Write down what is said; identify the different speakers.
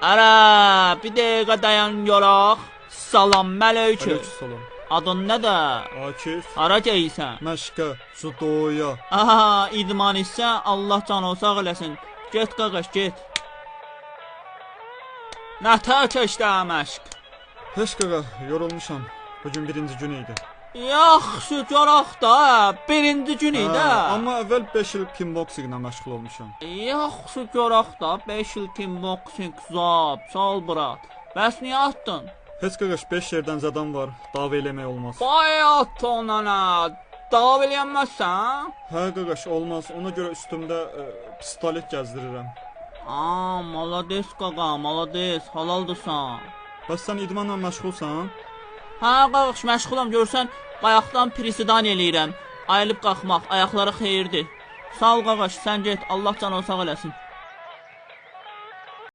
Speaker 1: Ara, bir dəqiqə dayan yoraq. Salam, mələküm.
Speaker 2: Aleykümselam.
Speaker 1: Adın nədir?
Speaker 2: Akif.
Speaker 1: Hara geysən?
Speaker 2: Məşqə, judoya.
Speaker 1: Aha, idman isə Allah canı sağ eləsin. Get qaqaş, get. Nətər keçdi məşq?
Speaker 2: Heç qaqa, yorulmuşam. Bugün birinci gün idi.
Speaker 1: Yaxşı, görək da, birinci gün idi.
Speaker 2: Amma əvvəl 5 il kickboxinglə məşğul olmuşam.
Speaker 1: Yaxşı, görək da, 5 il kickboxing, zab, sal brat. Bəs niyə atdın?
Speaker 2: Heç qaqaş 5 yerdən zədam var, dava eləmək olmaz.
Speaker 1: Bayat onana, dav eləyənməzsən?
Speaker 2: Hə qaqaş, olmaz. Ona görə üstümdə pistolet gəzdirirəm.
Speaker 1: Malades qaqa, malades, halaldırsan.
Speaker 2: Bəs sən idmanla məşğulsan?
Speaker 1: Hə, qaqaş, məşğulam, görsən, qayaqdan prisidan eləyirəm. Ayılıb qalxmaq, ayaqları xeyirdir. Sağ ol qaqaş, sən get, Allah canı sağ eləsin.